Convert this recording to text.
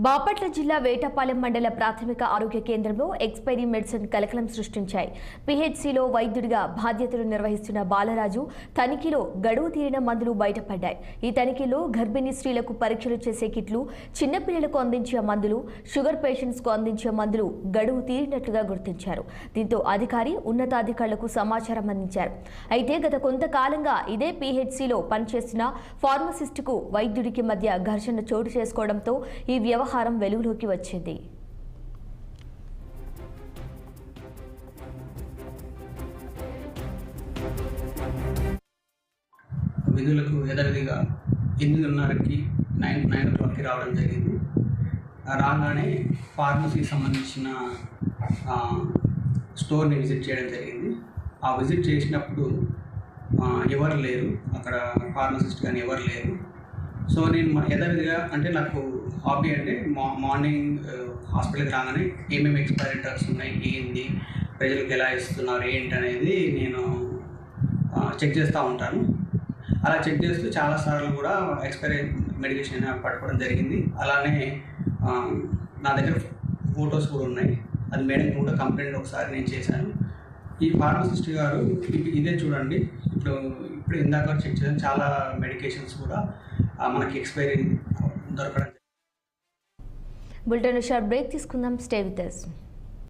బాపట్ల జిల్లా వేటపాలెం మండల ప్రాథమిక ఆరోగ్య కేంద్రంలో ఎక్స్పైరీ మెడిసిన్ కలకలం సృష్టించాయి. పీహెచ్సీలో వైద్యుడిగా బాధ్యతలు నిర్వహిస్తున్న బాలరాజు తనిఖీలో గడువు తీరిన మందులు బయటపడ్డాయి. ఈ తనిఖీలో గర్భిణీ స్త్రీలకు పరీక్షలు చేసే కిట్లు, చిన్నపిల్లలకు అందించే మందులు, షుగర్ పేషెంట్స్ కు అందించే మందులు గడువు తీరినట్లుగా గుర్తించారు. దీంతో అధికారి ఉన్నతాధికారులకు సమాచారం అందించారు. అయితే గత కొంతకాలంగా ఇదే పీహెచ్సీలో పనిచేస్తున్న ఫార్మసిస్టుకు వైద్యుడికి మధ్య ఘర్షణ చోటు చేసుకోవడంతో ఈ వ్యవహారం వెలుగులోకి వచ్చింది. విధులకు యథావిధిగా 8:30కి 9 o'clockకి రావడం జరిగింది. రాగానే ఫార్మసీకి సంబంధించిన స్టోర్ని విజిట్ చేయడం జరిగింది. ఆ విజిట్ చేసినప్పుడు ఎవరు లేరు, అక్కడ ఫార్మసిస్ట్ కానీ ఎవరు లేరు. సో నేను యథావిధిగా అంటే నాకు హాబీ అంటే మార్నింగ్ హాస్పిటల్కి రాగానే ఏమేమి ఎక్స్పైరీ డ్రగ్స్ ఉన్నాయి, ఏంటి ప్రజలకు ఎలా ఇస్తున్నారు ఏంటి అనేది నేను చెక్ చేస్తూ ఉంటాను. అలా చెక్ చేస్తూ చాలాసార్లు కూడా ఎక్స్పైరీ మెడికేషన్ పట్టుకోవడం జరిగింది. అలానే నా దగ్గర ఫొటోస్ కూడా ఉన్నాయి. అది మేడం కూడా కంప్లైంట్ ఒకసారి నేను చేశాను. ఈ ఫార్మసిస్ట్ గారు ఇదే చూడండి, ఇప్పుడు ఇందాక చెక్ చేసాను, చాలా మెడికేషన్స్ కూడా మనకి ఎక్స్పైరీ దొరకడం. బులెటిన్ షార్ట్ బ్రేక్ తీసుకుందాం. Stay with us.